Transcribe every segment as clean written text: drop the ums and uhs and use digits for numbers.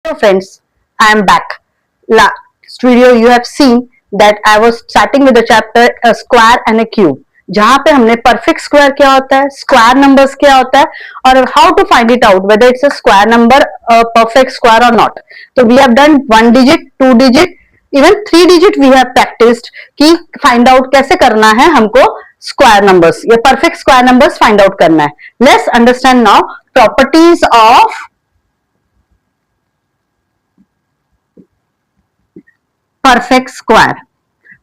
Hello friends, I am back. Last video you have seen that I was starting with the chapter a square and a cube, जहां पे हमने perfect square क्या होता है, square numbers क्या होता है और how to find it out whether it's a square number, a perfect square or not. तो we have done 1 digit, 2 digit, even 3 digit we have practiced कि find out कैसे करना है हमको square numbers या perfect square numbers find out करना है. Let's understand now properties of perfect square.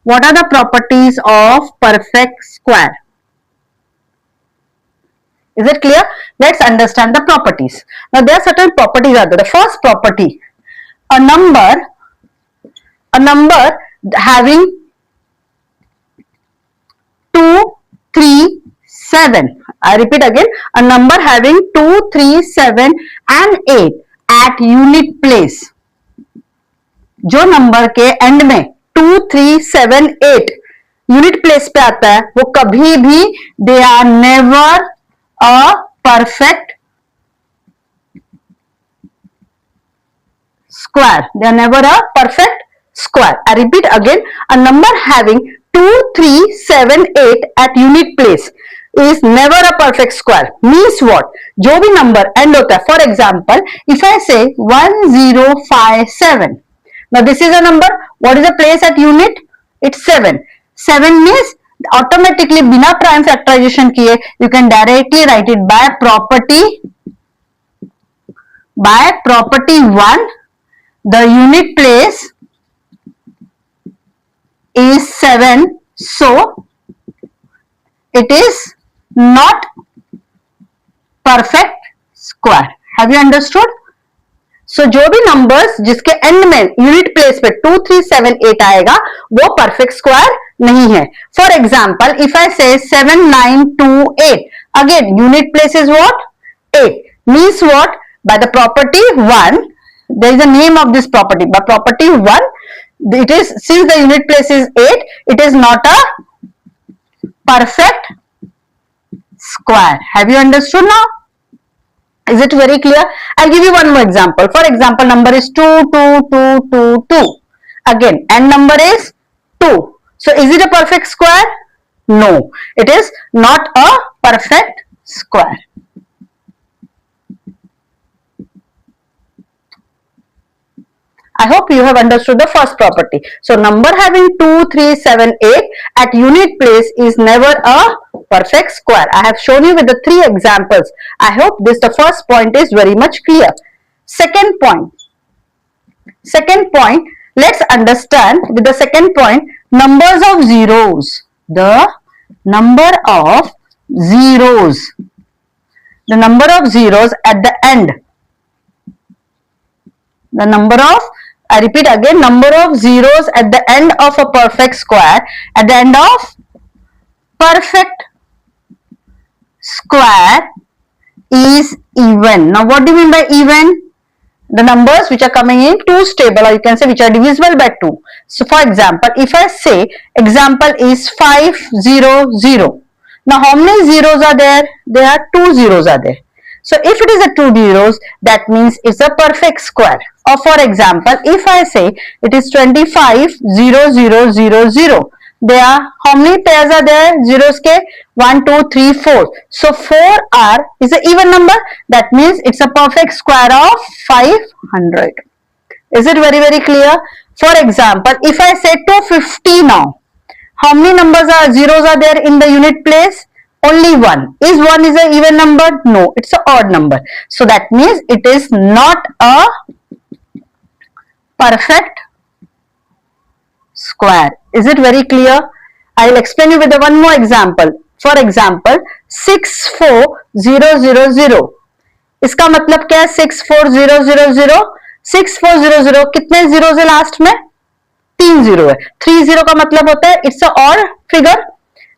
What are the properties of perfect square? Is it clear? Let's understand the properties. Now there are certain properties are there. The first property, a number having 2, 3, 7. I repeat again, a number having 2, 3, 7 and 8 at unit place. जो number के and में 2, 3, 7, 8 unit place पे आता है वो कभी भी they are never a perfect square. They are never a perfect square. I repeat again, a number having 2, 3, 7, 8 eight unit place is never a perfect square. Means what? जो भी number and होता है, फॉर एग्जाम्पल इफ आई से 1057. Now this is a number. What is the place at unit? It's 7. 7 means automatically बिना prime factorization किए you can directly write it by property 1. The unit place is 7, so it is not perfect square. Have you understood? So जो भी numbers जिसके and में unit place पे 2, 3, 7, 8 आएगा वो perfect square नहीं है. फॉर एग्जाम्पल इफ आई से 7, 9, 2, 8, again unit place is what? 8. Means what? By the property 1, there is a name of this property. By property 1, it is, since the unit place is 8, it is not a perfect square. Have you understood now? Is it very clear? I'll give you one more example. For example, number is 2, 2, 2, 2, 2. Again, and number is 2. So, is it a perfect square? No, it is not a perfect square. I hope you have understood the first property. So, number having 2, 3, 7, 8 at unit place is never a perfect square. I have shown you with the 3 examples. I hope the first point is very much clear. Second point, let's understand with the second point, numbers of zeros. The number of zeros. The number of zeros at the end. The number of, I repeat again, number of zeros at the end of a perfect square, at the end of perfect square is even. Now what do you mean by even? The numbers which are coming in 2 stable, or you can say which are divisible by 2. So for example, if I say example is 500. Now how many zeros are there? There are 2 zeros are there. So if it is a 2 zeros, that means it's a perfect square. Or for example, if I say it is 25,0,0,0,0, there are how many pairs are there? Zeros ke 1, 2, 3, 4. So 4 is an even number. That means it's a perfect square of 500. Is it very, very clear? For example, if I say 250 now, how many numbers are zeros are there in the unit place? Only 1. Is 1 is an even number? No, it's an odd number. So that means it is not a perfect square. Is it very clear? I will explain you with the one more example. For example, 64000. इसका मतलब क्या है? 64000. 6400 कितने zero है last में? 3 zero है. 30 का मतलब होता है इट्स अ ऑड फिगर.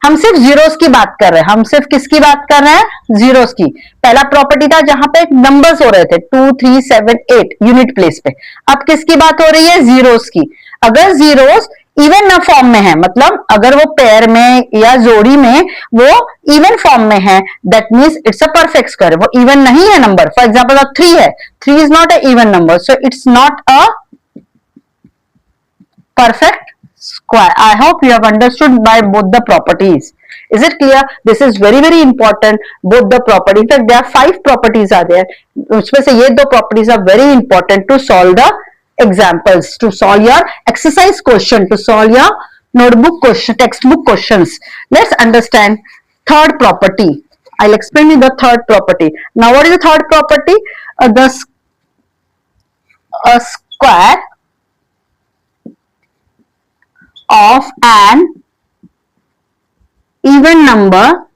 हम सिर्फ जीरोस की बात कर रहे हैं. हम सिर्फ किसकी बात कर रहे हैं? जीरोस की. पहला प्रॉपर्टी था जहां पे नंबर्स हो रहे थे 2, 3, 7, 8 यूनिट प्लेस पे. अब किसकी बात हो रही है? जीरोस की. अगर जीरोस इवन फॉर्म में है, मतलब अगर वो पेयर में या जोड़ी में वो इवन फॉर्म में है, that means it's a perfect square. वो इवन नहीं है नंबर. फॉर एग्जांपल 3 है, 3 is not a even number, so it's not a perfect square. I hope you have understood by both the properties. Is it clear? This is very very important, both the property. In fact, there are 5 properties are there. उसमें से ये 2 properties are very important to solve the examples, to solve your exercise question, to solve your notebook question, textbook questions. Let's understand third property. I'll explain you the third property. Now, what is the third property? A square of an even number,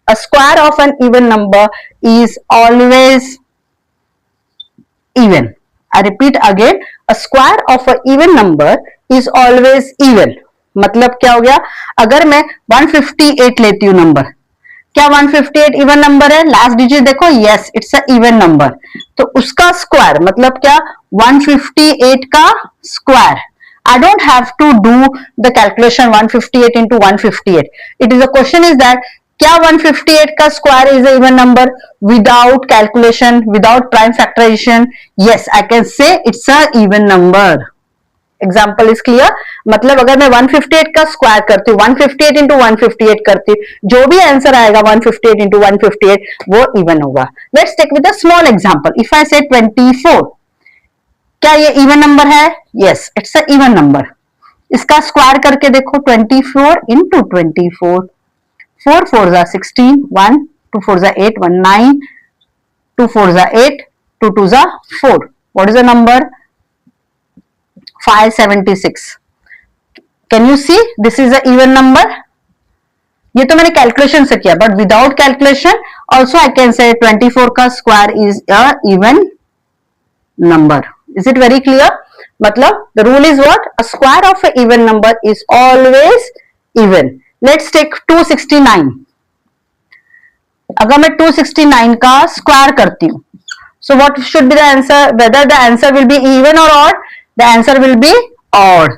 a square of an even number is always even. I repeat again, a square of an even number is always even. मतलब क्या हो गया, अगर मैं 158 लेती हूं number, क्या 158 even number है? लास्ट डिजिट देखो, yes it's a even number. तो उसका स्क्वायर मतलब क्या, 158 का square. I don't have to do the calculation 158 into 158. It is a question is that क्या 158 का square is a even number without calculation, without prime factorisation? Yes, I can say it's a even number. Example is clear. मतलब अगर मैं 158 का square करती हूँ, 158 into 158 करती हूँ, जो भी आंसर आएगा 158 इंटू 158 वो इवन होगा. Let's take with a small example. If I say 24, क्या ये इवन नंबर है? Yes, it's a even number. इसका स्क्वायर करके देखो, 24 इंटू 24, 4 4 जा 16, 1 2 4 जा 8, 1 9, 2 4 जा 8, 2 2 जा 4. What is the number? 576. Can you see this is a even number? ये तो मैंने कैलकुलेशन से किया, but without calculation also I can say 24 का square is a even number. Is it very clear? मतलब the rule is what? A square of a even number is always even. Let's take 269. अगर मैं 269 का square करती हूं, so what should be the answer? Whether the answer will be even or odd? The answer will be odd.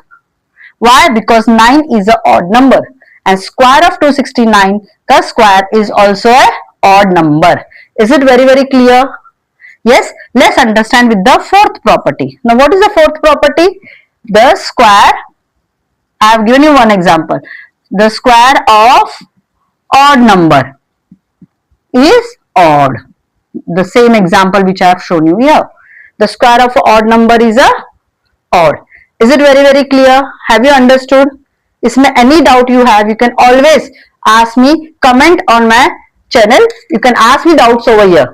Why? Because 9 is an odd number and square of 269 ka square is also a odd number. Is it very very clear? Yes. Let's understand with the fourth property. Now what is the fourth property? The square, I have given you one example. The square of odd number is odd. The same example which I have shown you here. The square of odd number is a odd. Is it very very clear? Have you understood? इसमें any doubt you have, you can always ask me, comment on my channel. You can ask me doubts over here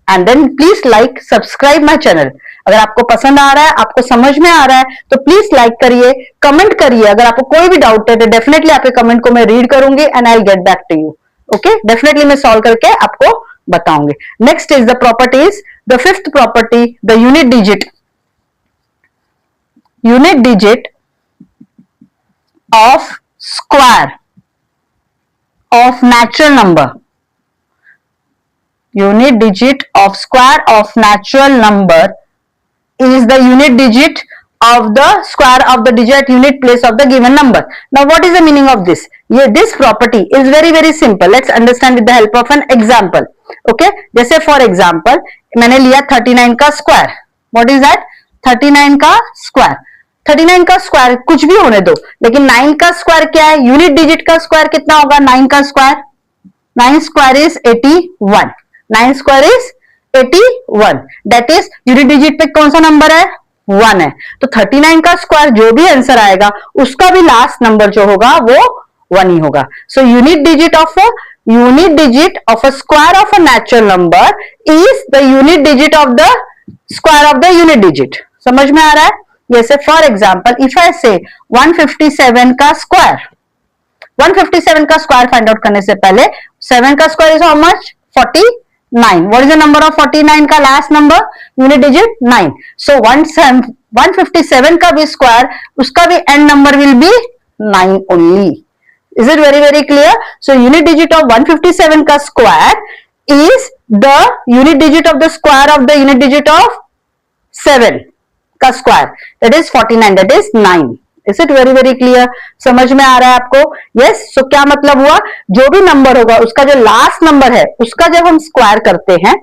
and then please like, subscribe my channel. अगर आपको पसंद आ रहा है, आपको समझ में आ रहा है, तो प्लीज लाइक करिए, कमेंट करिए. अगर आपको कोई भी डाउट है तो डेफिनेटली आपके कमेंट को मैं रीड करूंगी and I get back to you. Okay, definitely मैं सॉल्व करके आपको बताऊंगी. Next is the properties. The fifth property, the unit digit. Unit digit of square of natural number. Unit digit of square of natural number is the unit digit of the square of the digit unit place of the given number. Now what is the meaning of this? This property is very very simple. Let's understand with the help of an example. Okay, जैसे for example मैंने लिया 39 का square. What is that? 39 का square. 39 का square कुछ भी होने दो, लेकिन 9 का स्क्वायर क्या है? यूनिट डिजिट का स्क्वायर कितना होगा? 9 का square, 9 square is 81. 9 square is 81. That is unit digit पे कौन सा नंबर है? 1 है. तो 39 का स्क्वायर जो भी आंसर आएगा उसका भी लास्ट नंबर जो होगा वो 1 ही होगा. So unit digit of a square of a natural number is the unit digit of the square of the unit digit. समझ में आ रहा है? जैसे फॉर एग्जाम्पल इफ आई से 157 का स्क्वायर, 157 का स्क्वायर फाइंड आउट करने से पहले 7 का square is how much? 49. What is the number of 49 का लास्ट नंबर? Unit digit 9. सो 157 का भी स्क्वायर, उसका भी and number will be 9 only. Is it very very clear? So unit digit of 157 का square is the unit digit of the square of the unit digit of 7. का square that is 49, that is 9. Is it very very clear? समझ में आ रहा है आपको? Yes. सो क्या मतलब हुआ, जो भी नंबर होगा उसका जो लास्ट नंबर है उसका जब हम स्क्वायर करते हैं,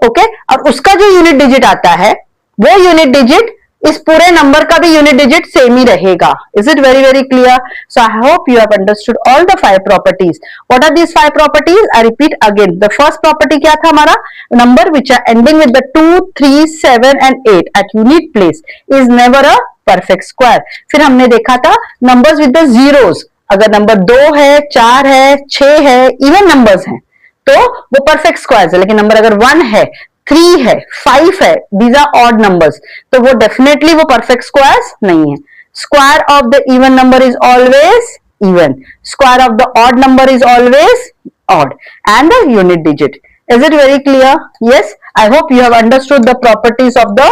ओके, और उसका जो यूनिट डिजिट आता है वो यूनिट डिजिट इस पूरे नंबर का भी यूनिट डिजिट सेम ही रहेगा. Is it very very clear? So I hope you have understood all the 5 properties. What are these 5 properties? I repeat अगेन. द फर्स्ट प्रॉपर्टी क्या था हमारा? Number which are ending with the 2, 3, 7 and 8 eight unit place is never a perfect square. फिर हमने देखा था numbers with the zeros. अगर number 2 है, 4 है, 6 है, इवन नंबर्स हैं तो वो परफेक्ट स्क्वायर है. लेकिन नंबर अगर 1 है, 3 है, 5 है, दीज आर ऑड नंबर्स, तो वो डेफिनेटली वो परफेक्ट स्क्वायर्स नहीं है. Square of the even number is always even, square of the odd number is always odd, and the unit digit. Is it very clear? Yes. I hope you have understood the properties of the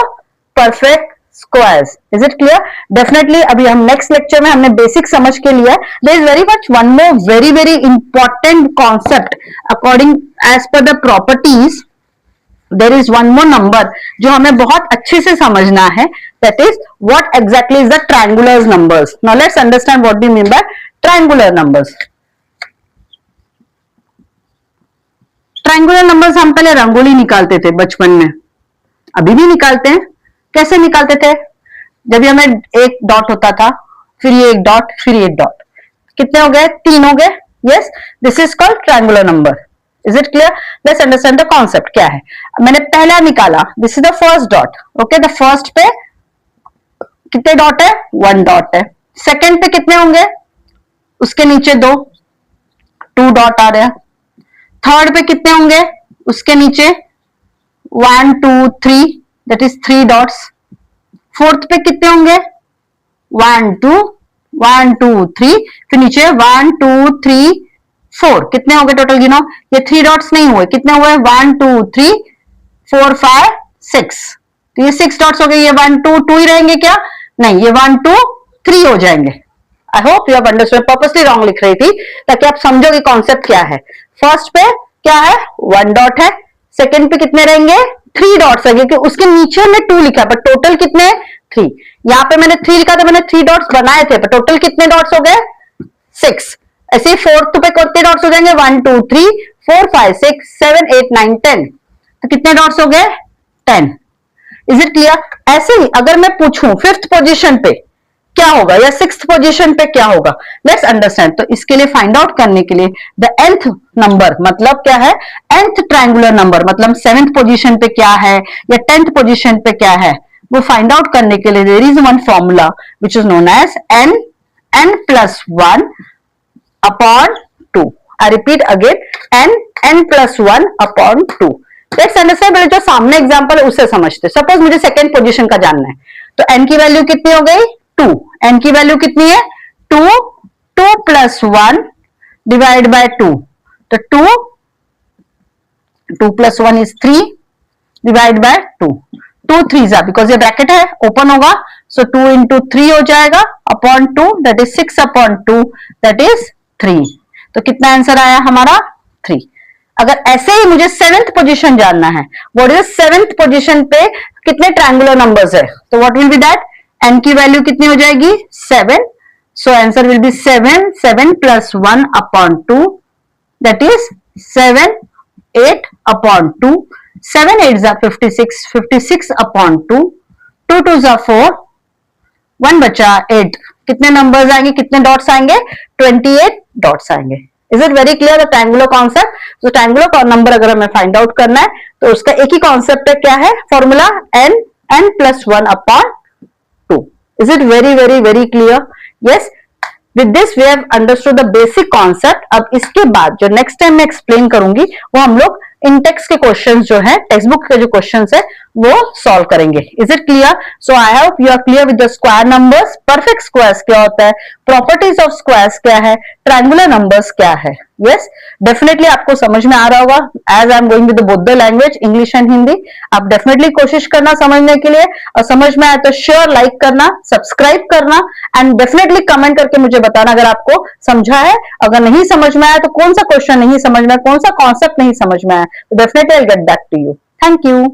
perfect squares. Is it clear? Definitely अभी हम next lecture में हमने basic समझ के लिया. There is very much one more very very important concept according as पर the properties. There is one more number जो हमें बहुत अच्छे से समझना है, that is what exactly is the triangular numbers. Now let's understand what we mean by triangular numbers. Triangular numbers हम पहले रंगोली निकालते थे बचपन में, अभी भी निकालते हैं. कैसे निकालते थे? जब हमें एक डॉट होता था, फिर ये एक डॉट, फिर ये एक डॉट, कितने हो गए? 3 हो गए. Yes, this is called triangular number. Is it clear? Let's understand the concept. क्या है? मैंने पहला निकाला, this is the first dot. Okay, the first पे कितने डॉट है? 1 डॉट है. सेकंड पे कितने होंगे? उसके नीचे 2 डॉट आ रहे हैं. थर्ड पे कितने होंगे? उसके नीचे 1, 2, 3, दैट इज 3 डॉट्स. फोर्थ पे कितने होंगे? 1, 2, 1, 2, 3, फिर नीचे 1, 2, 3, 4. कितने हो गए टोटल? गिनो. ये 3 डॉट्स नहीं हुए, कितने हुए? 1, 2, 3, 4, 5, 6. तो ये 6 डॉट्स हो गए. ये 1, 2, 2 ही रहेंगे क्या? नहीं, ये 1, 2, 3 हो जाएंगे. आई hope you have understood. Purposely wrong लिख रही थी ताकि आप समझोगे कॉन्सेप्ट क्या है. फर्स्ट पे क्या है? 1 डॉट है. सेकंड पे कितने रहेंगे? 3 डॉट्स है, क्योंकि उसके नीचे में 2 लिखा है, पर टोटल कितने? 3. यहाँ पे मैंने 3 लिखा था, मैंने 3 डॉट्स बनाए थे, पर टोटल कितने डॉट्स हो गए? 6. ऐसे ही फोर्थ पे कितने डॉट्स हो जाएंगे? 1, 2, 3, 4, 5, 6, 7, 8, 9, 10. तो कितने डॉट्स हो गए? 10. Is it clear? ऐसे ही अगर मैं पूछूं 5th पोजीशन पे क्या होगा या 6th पोजीशन पे क्या होगा, लेट्स अंडरस्टैंड. तो इसके लिए फाइंड आउट करने के लिए द nth नंबर मतलब क्या है? nth ट्रायंगुलर नंबर मतलब 7th पोजीशन पे क्या है या 10th पोजीशन पे क्या है, वो फाइंड आउट करने के लिए there is one formula which is known as n plus 1 upon 2. I repeat again, n plus 1 upon 2. Let's understand. मेरे जो सामने एग्जांपल है उससे समझते. सपोज मुझे सेकंड पोजीशन का जानना है, तो n की वैल्यू कितनी हो गई? 2. n की वैल्यू कितनी है? 2. 2 plus 1 डिवाइड बाय 2. तो 2 plus 1 is 3 divide by 2. 2 3 because ये ब्रैकेट है, ओपन होगा, सो 2 into 3 हो जाएगा upon 2, that is 6 upon 2, that is 3. तो कितना आंसर आया हमारा? 3. अगर ऐसे ही मुझे 7th पोजीशन जानना है, व्हाट इज 7th पोजीशन पे कितने ट्रायंगुलर नंबर्स है, तो what will be that? n की वैल्यू कितनी हो जाएगी? 7. So answer will be 7 plus 1 upon 2, that is 7, 8 upon 2. 7 8s are 56, 56 upon 2, 2 2s are 4, 1 बचा 8. कितने नंबर्स आएंगे? कितने डॉट्स आएंगे? 28 डॉट्स आएंगे. Is it very clear the triangular concept? तो ट्रायंगुलर नंबर अगर हमें फाइंड आउट करना है तो उसका एक ही कॉन्सेप्ट है. क्या है formula? n plus 1 upon 2. Is it very very very clear? Yes. With this we have understood the basic concept. अब इसके बाद जो नेक्स्ट टाइम मैं एक्सप्लेन करूंगी वो हम लोग इन टेक्स्ट के क्वेश्चंस जो है, टेक्स्ट बुक के जो क्वेश्चंस है वो सॉल्व करेंगे. Is it clear? So I hope you are clear with the square numbers. Perfect squares क्या होता है, प्रॉपर्टीज ऑफ स्क्वायर्स क्या है, ट्रायंगुलर नंबर्स क्या है. यस, डेफिनेटली आपको समझ में आ रहा होगा. As I am going with both the language, English and Hindi. आप डेफिनेटली कोशिश करना समझने के लिए, और समझ में आए तो श्योर लाइक करना, सब्सक्राइब करना, एंड डेफिनेटली कमेंट करके मुझे बताना अगर आपको समझा है. अगर नहीं समझ में आया तो कौन सा क्वेश्चन नहीं समझ में आया, कौन सा कॉन्सेप्ट नहीं समझ में आया, तो definitely I will get back to you. Thank you.